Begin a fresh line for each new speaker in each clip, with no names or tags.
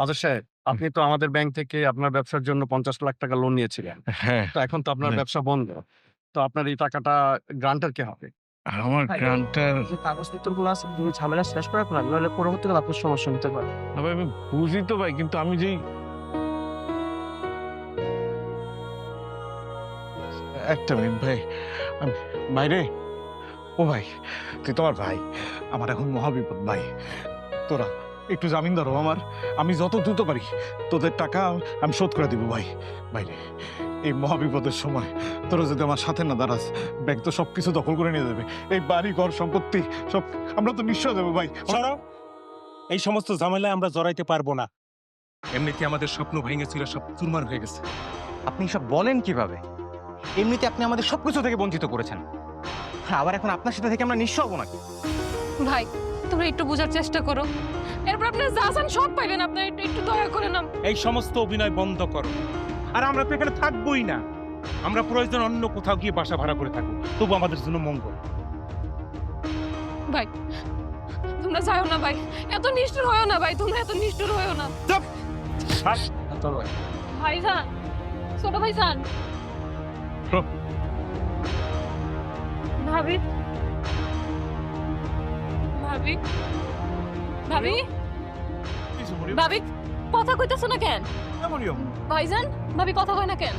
আচ্ছা সাহেব, আপনি তো আমাদের ব্যাংক থেকে আপনার ব্যবসার জন্য 50 লাখ টাকা লোন নিয়েছিলেন।
হ্যাঁ,
তো এখন তো আপনার ব্যবসা বন্ধ। তো আপনার এই টাকাটা গ্রান্টার কে হবে?
আমার গ্রান্টার
যে কাগজপত্রগুলো আছে তুমি ঝামেলা শেষ করে ফেলান, নাহলে পরবর্তীকালে আপনার সমস্যা হতে পারে।
ভাই আমি বুঝি তো ভাই, কিন্তু আমি যেই একটা মিনিট ভাই, আমি ভাইরে, ও ভাই, তুই তো আমার ভাই, আমার এখন মহাবিপদ ভাই। তোরা একটু জামিন ধরো আমার, আমি যত দ্রুত পারি তোদের টাকা আমি শোধ করে দিব ভাই। ভাইরে, এই মহাবিপদের সময় তোরা যদি আমার সাথে না দাঁড়াস, ব্যাংক তো সবকিছু দখল করে নিয়ে যাবে, এই বাড়ি ঘর সম্পত্তি সব, আমরা তো নিঃস্ব যাবো ভাই।
সরাও, এই সমস্ত ঝামেলায় আমরা জড়াইতে পারবো না। এমনিতে আমাদের স্বপ্ন ভেঙেছিল, সব চুরমার হয়ে গেছে।
আপনি সব বলেন কিভাবে? এমনিতে আপনি আমাদের সবকিছু থেকে বঞ্চিত করেছেন, আবার এখন আপনার সাথে থেকে আমরা নিঃস্ব হবো নাকি?
ভাই তোমরা একটু বোঝার চেষ্টা করো, এরপর আপনার যা চান সব পাইবেন। আপনার একটু একটু দয়া করে নাম।
এই সমস্ত অভিনয় বন্ধ করো। আর আমরা তো এখানে থাকবোই না, আমরা প্রয়োজন অন্য কোথাও গিয়ে বাসা ভাড়া করে থাকবো, তবু আমাদের জন্য মঙ্গল।
ভাই তোমরা যাও না ভাই, এত নিষ্ঠুর হয়েও না ভাই, তোমরা এত নিষ্ঠুর হয়েও না। ভাইজান, ছোট ভাইজান, ভাবি ভাবি ভাবি ভাবি কথা কইতাছো না কেন? ভাইজান, ভাবি কথা কয় না কেন?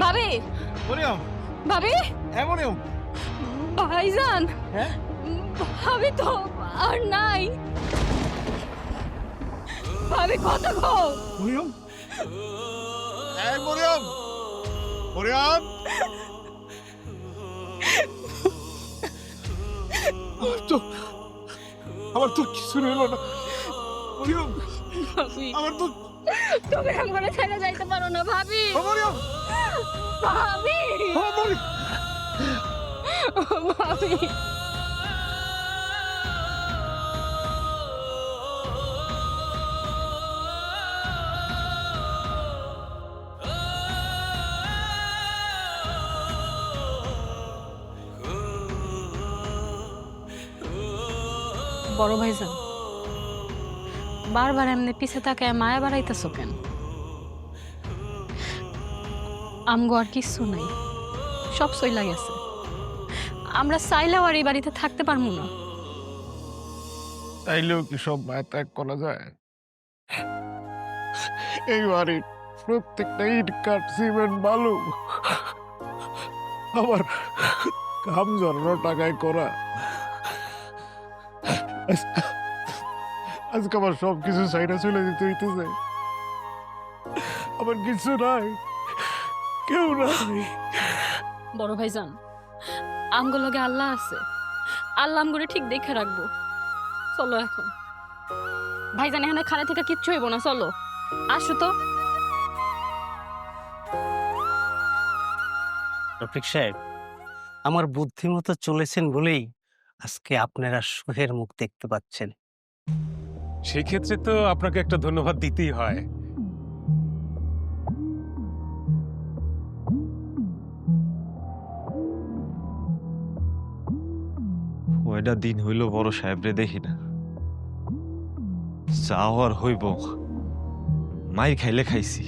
ভাবি ভাবি ভাইজান, ভাবি তো আর নাই। ভাবি কথা কও।
আমার তো কিছু রইল না,
ভাবি
আমার তো
তুমি আমাকে ছেড়ে যাইতে পারো না ভাবি। ভাবি ভাবি বড় ভাইজান, বারবার এমনি পিছে তাকায় মায়া বাড়াইতেছো কেন? আমগো আর কিচ্ছু নাই, সব সইলা গেছে। আমরা চাইলেও আর এই বাড়িতে থাকতে পারবো না।
তাইলেও কি সব মায়া ত্যাগ করা যায়? এই বাড়ির প্রত্যেকটা ইট কাঠ সিমেন্ট বালু আমার ঘাম ঝরানো টাকায় করা। আজকে আমার সবকিছু সাইডে চলে যেতে হইতেছে, আমার কিছু নাই, কেউ নাই।
বড় ভাইজান, আমগো লগে আল্লাহ আছে, আল্লাহ আমগরে ঠিক দেখে রাখবো। চলো এখন ভাইজান, এখানে খানা থেকে কিচ্ছু হইব না, চলো আসো তো।
রফিক সাহেব, আমার বুদ্ধিমতো চলেছেন বলেই আজকে আপনারা সুখের মুখ দেখতে পাচ্ছেন।
সেই ক্ষেত্রে তো আপনাকে একটা ধন্যবাদ দিতেই হয়।
কয়টা দিন হইল বড় সাহেবরে দেখি না, যাওয়ার হইব, মাইর খাইলে খাইছি,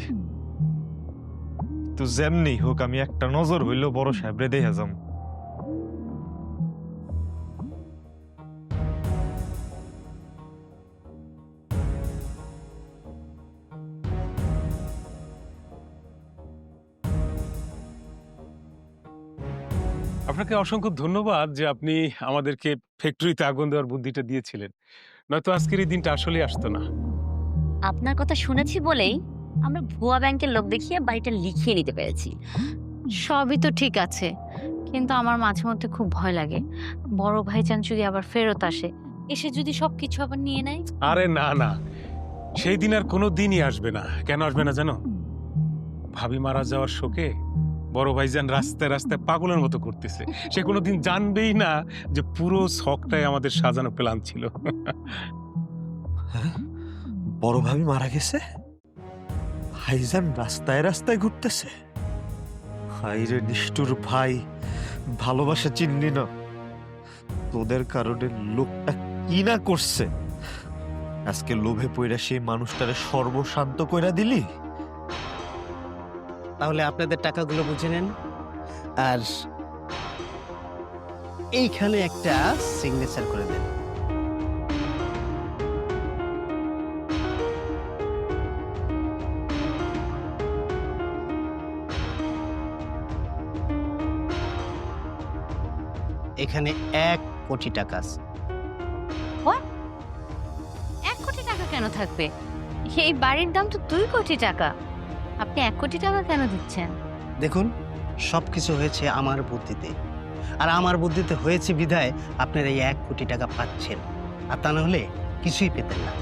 তো যেমনি হোক আমি একটা নজর হইল বড় সাহেবরে দেখে যাম।
আপনাকে অসংখ্য ধন্যবাদ যে আপনি আমাদেরকে ফ্যাক্টরিতে আগুন দেওয়ার বুদ্ধিটা দিয়েছিলেন, নয়তো আজকের এই দিনটা আসলেই আসতো না।
আপনার কথা শুনেছি বলেই আমরা ভুয়া ব্যাংকের লোক দেখিয়ে বাড়িটা লিখিয়ে নিতে পেরেছি। সবই তো ঠিক আছে, কিন্তু আমার মাঝে মধ্যে খুব ভয় লাগে, বড় ভাইজান যদি আবার ফেরত আসে, এসে যদি সবকিছু আবার নিয়ে নেয়।
আরে না না, সেই দিন আর কোনো দিনই আসবে না। কেন আসবে না জানো? ভাবি মারা যাওয়ার শোকে বড় ভাইজান রাস্তায় রাস্তায় পাগলের মতো করতেছে। সে কোনোদিন জানবেই না যে পুরো শখটাই আমাদের সাজানো প্ল্যান ছিল।
বড় ভাবি মারা গেছে, ভাইজান রাস্তায় রাস্তায় ঘুরতেছে। হাইরে নিষ্ঠুর ভাই, ভালোবাসা চিনলি না, তোদের কারণে লোকটা কি না করছে। আজকে লোভে পইরা সেই মানুষটারে সর্বশান্ত কইরা দিলি।
তাহলে আপনাদের টাকাগুলো বুঝে নেন, আর এইখানে একটা সিগনেচার করে দেন। এখানে 1 কোটি টাকা আছে।
1 কোটি টাকা কেন থাকবে? এই বাড়ির দাম তো 2 কোটি টাকা। আপনি 1 কোটি টাকা কেন দিচ্ছেন?
দেখুন, সবকিছু হয়েছে আমার বুদ্ধিতে, আর আমার বুদ্ধিতে হয়েছে বিধায় আপনারা এই 1 কোটি টাকা পাচ্ছেন, আর তা না হলে কিছুই পেতেন না।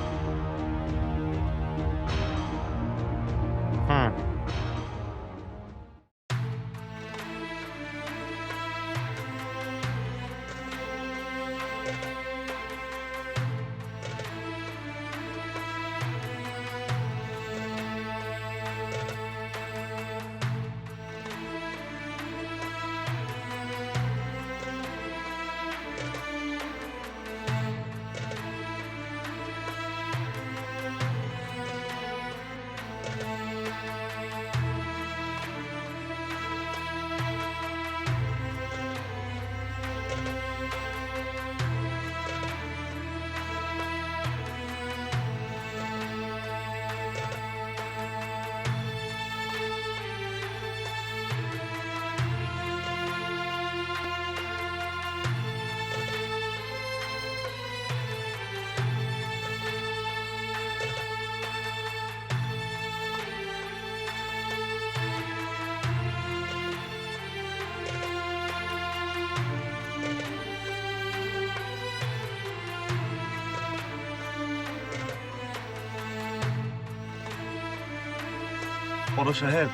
বড় সাহেব,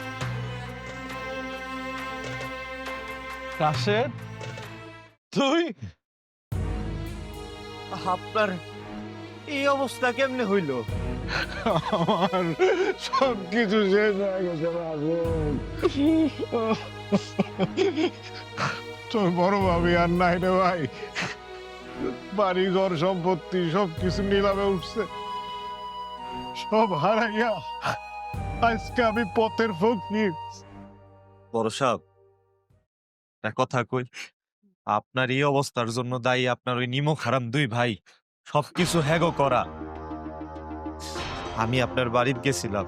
রাশেদ, তুই
আপনার এই অবস্থা কেমনে হইল?
আমার সবকিছু শেষ হয়ে গেছে রাশেদ। তোর বড় ভাবি আর নাই রে ভাই, বাড়ি ঘর সম্পত্তি সবকিছু নিলামে উঠছে, সব হারাইয়া আজকে আমি পথের ফকির।
বড় সাহেব, একটা কথা কই, আপনার এই অবস্থার জন্য দায়ী আপনার ওই নিমক হারাম 2 ভাই, সবকিছু হ্যাগো করা। আমি আপনার বাড়িতে গেছিলাম,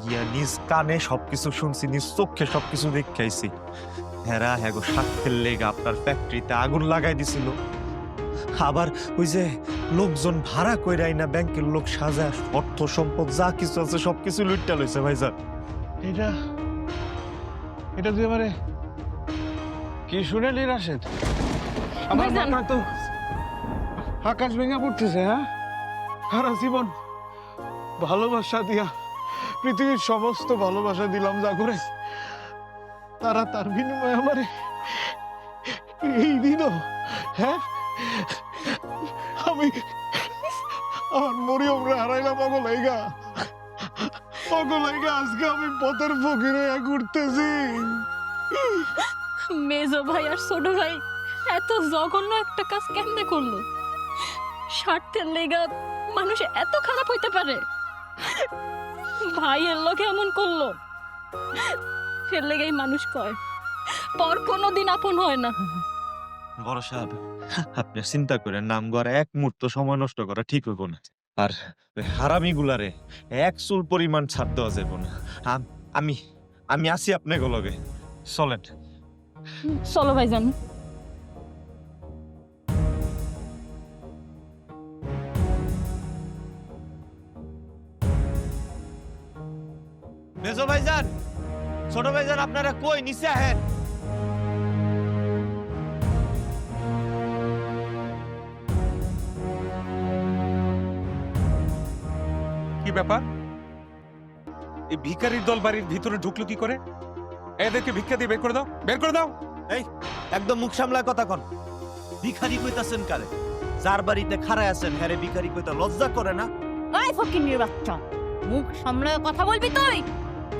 গিয়া নিজ কানে সবকিছু শুনছি, নিজ চোখে সবকিছু দেখাইছি। হেরা হ্যাগো স্বার্থের লেগে আপনার ফ্যাক্টরিতে আগুন লাগাই দিছিল। আবার ওই যে লোকজন ভাড়া কইরাই না ব্যাংকের লোক সাজা অর্থ সম্পদ যা কিছু আছে সবকিছু লুটটা লইছে ভাইজান।
এটা এটা তুই আমারে কি শুনেলি রাশেদ? আমার
ভাইজান।
মাথা তো আকাশ ভেঙে পড়তেছে। হ্যাঁ, সারা জীবন ভালোবাসা দিয়া পৃথিবীর সমস্ত ভালোবাসা দিলাম যা করে, তারা তার বিনিময়ে আমারে এই দিল। হ্যাঁ, আমি আমার মরিয়মরে হারাইলাম অগলাইগা, আজকে আমি পথের ফকির হয়ে ঘুরতেছি।
মেজো ভাই আর ছোট ভাই এত জঘন্য একটা কাজ কেমনে করলো? স্বার্থের লেগা মানুষ এত খারাপ হইতে পারে? ভাইয়ের লোকে এমন করলো, সে লেগেই মানুষ কয় পর কোনোদিন আপন হয় না।
বড় সাহেব, আপনি চিন্তা করেন নাম গড়া 1 মুহূর্ত সময় নষ্ট করা ঠিক হইব না। আর ওই হারামি গুলারে 1 চুল পরিমাণ ছাড় দেওয়া যাব না। আমি আসি আপনাকে লগে, চলেন।
চলো ভাইজান।
মেজো ভাইজান, ছোট ভাইজান, আপনারা কই? নিচে আহেন।
কি ব্যাপার? এই ভিখারির দল বাড়ির ভিতরে ঢুকলো কি করে? এদেরকে ভিক্ষা দিয়ে বের করে দাও, বের করে দাও।
একদম মুখ সামলায় কথা কন। ভিখারি কইতাছেন কারে? যার বাড়িতে খাড়ায় আছেন হ্যারে ভিখারি কইতা লজ্জা করে না?
ওই ফকিন্নির বাচ্চা, মুখ সামলায় কথা বলবি তুই?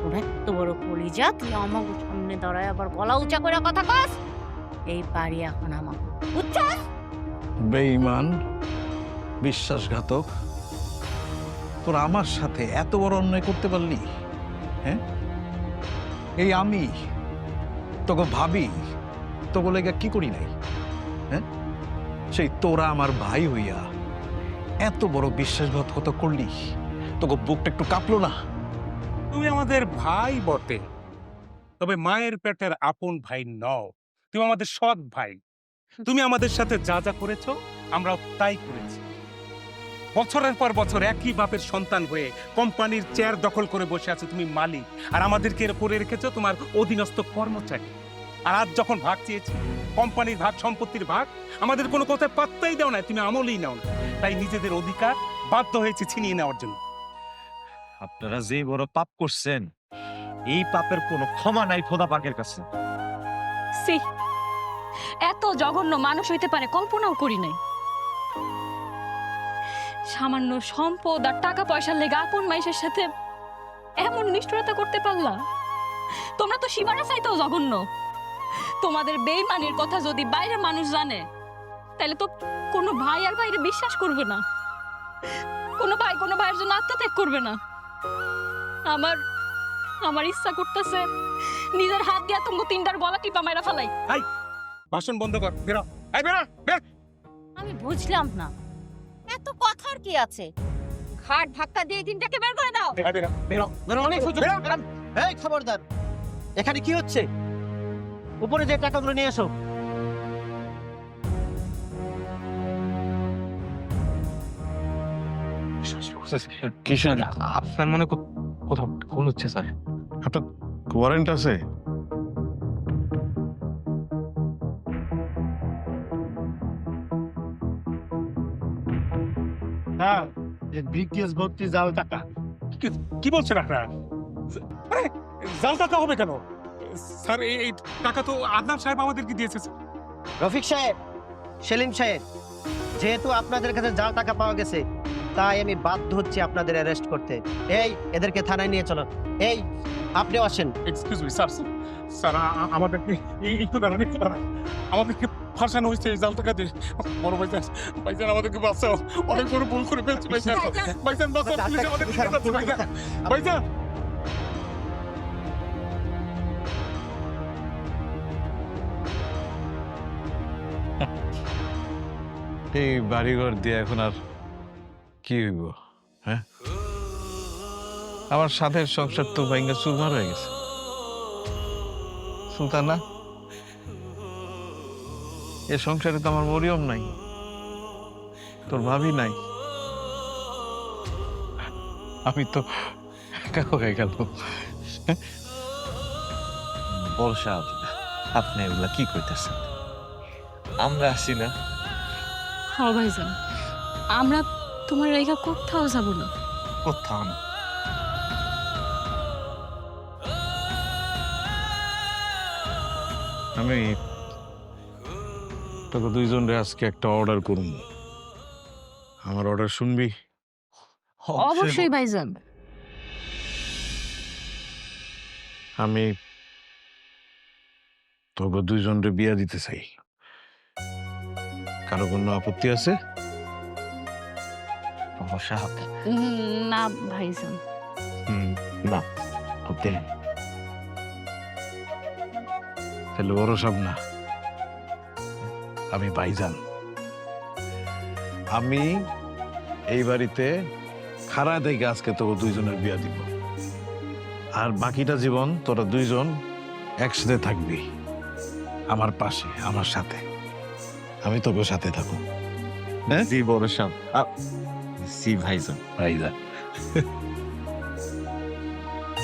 তোর এত বড় কলিজা, তুই আমাকে সামনে দাঁড়ায় আবার গলা উঁচা করে কথা কস? এই বাড়ি এখন আমার, বুঝছস?
বেঈমান, বিশ্বাসঘাতক, তোরা আমার সাথে এত বড় অন্যায় করতে পারলি? হ্যাঁ, এই আমি তোকে ভাবি তোকে লেগে কি করি নাই? হ্যাঁ, সেই তোরা আমার ভাই হইয়া এত বড় বিশ্বাসঘাতকতা করলি, তোকে বুকটা একটু কাঁপলো না?
তুমি আমাদের ভাই বটে, তবে মায়ের পেটের আপন ভাই নও। তুমি আমাদের সৎ ভাই। তুমি আমাদের সাথে যা যা করেছো আমরাও তাই করেছি। বছরের পর বছর একই বাপের সন্তান হয়ে কোম্পানির চেয়ার দখল করে বসে আছো তুমি মালিক, আর আমাদেরকে করে রেখেছো তোমার অধীনস্থ কর্মচারী। আর আজ যখন ভাগ চেয়েছি, কোম্পানির ভাগ, সম্পত্তির ভাগ, আমাদের কোনো কথায় পাত্তাই দাও না, তুমি আমলেই নাও না। তাই নিজেদের অধিকার বাধ্য হয়েছে ছিনিয়ে নেওয়ার জন্য।
আপনারা যে বড় পাপ করছেন, এই পাপের কোনো ক্ষমা নাই খোদা পাকের কাছে।
সি, এত জঘন্য মানুষ হইতে পারে কল্পনাও করি নাই। সামান্য সম্পদ আর টাকা পয়সার লেগে আপন মাইশের সাথে এমন নিষ্ঠুরতা করতে পারলা? তোমরা তো সীমানা চাইতেও জঘন্য। তোমাদের বেইমানির কথা যদি বাইরের মানুষ জানে, তাহলে তো কোনো ভাই আর ভাইরে বিশ্বাস করবে না, কোনো ভাই কোনো ভাইয়ের জন্য আত্মত্যাগ করবে না। আমার আমার ইচ্ছা করতেছে নিজের হাত দিয়ে তোমাকে তিনটার গলা টিপা মাইরা ফেলাই।
ভাষণ বন্ধ কর, বেরো। এই বেরো, বের।
আমি বুঝলাম না, এত কথার কি আছে? ঘাট ধাক্কা দিয়ে তিনটাকে বের করে দাও।
এই বেরো।
অনেক সুযোগ। এই খবরদার, এখানে কি হচ্ছে? উপরে যে টাকাগুলো নিয়ে এসো।
কিষান, আপনার মনে কোথাও ভুল হচ্ছে স্যার।
আপনার ওয়ারেন্ট আছে?
হ্যাঁ, বিটিএস ভর্তি যাও টাকা।
কি বলছেন আপনারা? আরে, জাল টাকা হবে কেন স্যার? এই টাকা তো আদনান সাহেব আমাদেরকে দিয়েছে।
রফিক সাহেব, সেলিম সাহেব, যেহেতু আপনাদের কাছে জাল টাকা পাওয়া গেছে, তাই আমি বাধ্য হচ্ছি আপনাদের অ্যারেস্ট করতে। এই, এদেরকে থানায় নিয়ে চলো। এই, আপনিও আসেন।
এক্সকিউজ মি স্যার, স্যার আমাদেরকে একটু দাঁড়ান, একটু দাঁড়ান। আমাদেরকে ফাঁসানো হয়েছে এই জাল টাকা দিয়ে। বড় ভাইজান, ভাইজান আমাদেরকে বাঁচাও, অনেক বড় ভুল করে ফেলছি ভাইজান। ভাইজান বাঁচাও, পুলিশ আমাদেরকে বাঁচাও ভাইজান। ভাইজান
এই বাড়িঘর দিয়ে এখন আর কি হইব? হ্যাঁ, আমার সাথের সংসার তো ভাঙ্গা চুরমার হয়ে গেছে। সুলতানা, এ সংসারে তো আমার মরিয়ম নাই, তোর ভাবি নাই, আমি তো একা হয়ে গেল।
বর্ষা, আপনি এগুলা কি কইতেছেন? আমরা আছি না?
হ্যাঁ ভাইজান, আমরা তোমার রেখা কোথাও যাব না।
কোথাও না।
আমি তোকে দুইজনরে আজকে একটা অর্ডার করুন। আমার অর্ডার শুনবি?
অবশ্যই ভাইজান।
আমি তোকে দুইজনরে বিয়া দিতে চাই। কারো কোনো আপত্তি আছে?
বর্ষা,
না ভাইজান।
না, আপত্তি নেই। তাহলে বড় সব না, আমি ভাইজান। আমি এই বাড়িতে খাড়া থেকে আজকে তোকে দুইজনের বিয়া দিব, আর বাকিটা জীবন তোরা দুইজন একসাথে থাকবি আমার পাশে, আমার সাথে। আমি তোকে সাথে থাকবো।
জি বর্ষা, জি ভাইজান।
ভাইজান।